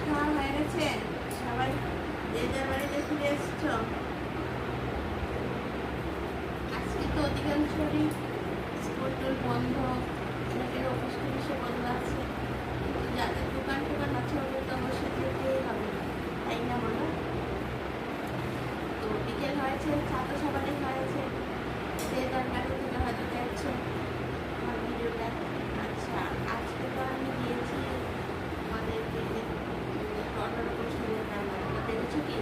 খাওয়া হয়ে গেছে? সবাই যে যার বাড়িতে ফিরে এসছো? আজকে তো অধিকাংশরই স্কুল টুল বন্ধ, অনেকের অফিস টফিসে বন্ধ আছে, কিন্তু যাদের দোকান টোকান আছে ওদের তো অবশ্যই যেতেই হবে, তাই না বলো? তো বিকেল হয়েছে, চা তো সবারই হয়েছে, যে যার কাছে থেকে হয়তো দেখছো আমার ভিডিওটা। আচ্ছা, আজকে তো আমি দিয়েছি আমাদেরকে অন্যান্য প্রশ্নের রান্না, দেখেছো কি?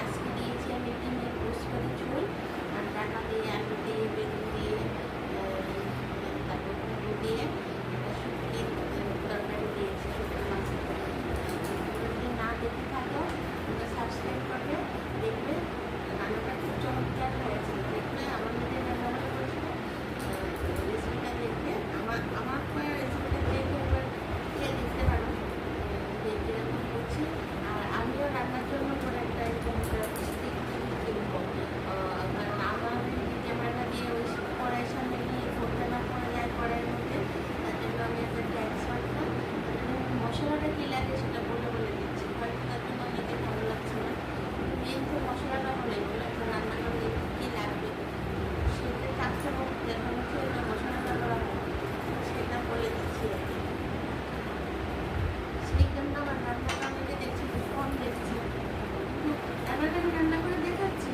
আজকে দিয়েছি আমি ডিমের পোস্ট করে ঝোল আর টাকা দিয়ে আলু দিয়ে বেগুন দিয়ে তারপর কুমড়ো দিয়ে একটা শুটকির তরকারি দিয়েছি, শুটকি মাছের যদি না দেখে থাকো ওটা সাবস্ক্রাইব করবে, দেখবে রান্নাটা খুব চমৎকার হয়েছে। দেখবে আমার নিজের রান্নাটা করেছিল, রেসিপিটা দেখবে আমার করা রেসিপিটা দেখে একবার খেয়ে দেখতে পারো যে কীরকম করছি। আর আমিও রান্নার জন্য করে একটা এরকম একটা স্টিক কিনবো, কারণ আমার ক্যামেরাটা দিয়ে ওই কড়াইয়ের সামনে গিয়ে ফোনটা না করা যায় কড়াইয়ের মধ্যে, তার জন্য আমি একটা গ্যাস রাখলাম। মশলাটা কী লাগে সেটা বলে বলে দিচ্ছি, হয়তো তার জন্য অনেকে ভালো লাগছে না, কিন্তু মশলাটা বলে বলে একটা রান্না করলে কী লাগবে সেটা কাজটা যখন হচ্ছে ওটা মশলাটা করা হয় সেটা বলে দিচ্ছি আর কি। সেই জন্য আমার রান্নাটা অনেকে দেখছি খুব কম দেখছি, কিন্তু রান্নাটা আমি রান্না করে দেখাচ্ছি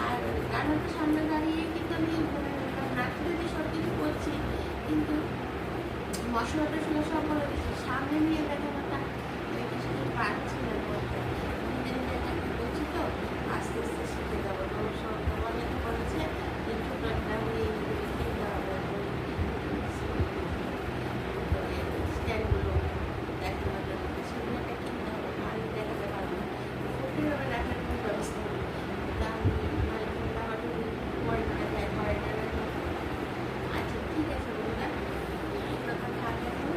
আর রান্নাটা সামনে দাঁড়িয়ে কিন্তু আমি না করে দিয়ে সব কিছু করছি, কিন্তু মশলা টশলা সব বলে দিচ্ছি, সামনে নিয়ে দেখানোটা আমি কিছু পারছি না বলতে, নিজে নিজে চাকরি করছি তো আস্তে আস্তে শিখে যাবো। তো সব অনেকে বলেছে যে ছোটো একটা ওই কিনতে হবে স্ট্যান্ডগুলো দেখানোর জন্য, সেগুলো একটা কিনতে হবে, নাহলে দেখাতে পারবো না। কীভাবে রাখার কোনো ব্যবস্থা নেই, তা আমি মানে কিনতে আমার পরে করা যায় ঘরে টানা। আচ্ছা ঠিক আছে বন্ধুরা, এই কথা থাক এখন।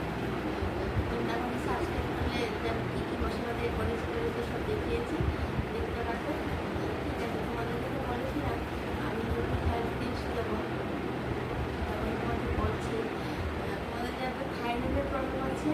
তোমরা এখন সাবস্ক্রাইব করলে যেমন কী কী মশলা দিয়ে করেছি তো সব দেখিয়েছি, দেখতে পারবো। ঠিক আছে, তোমাদেরকে তো বলেছিলাম আমি যদি হেলথ টিপস দেবো, তখন তোমাদের বলছি তোমাদের যাদের থাইরয়েডের প্রবলেম আছে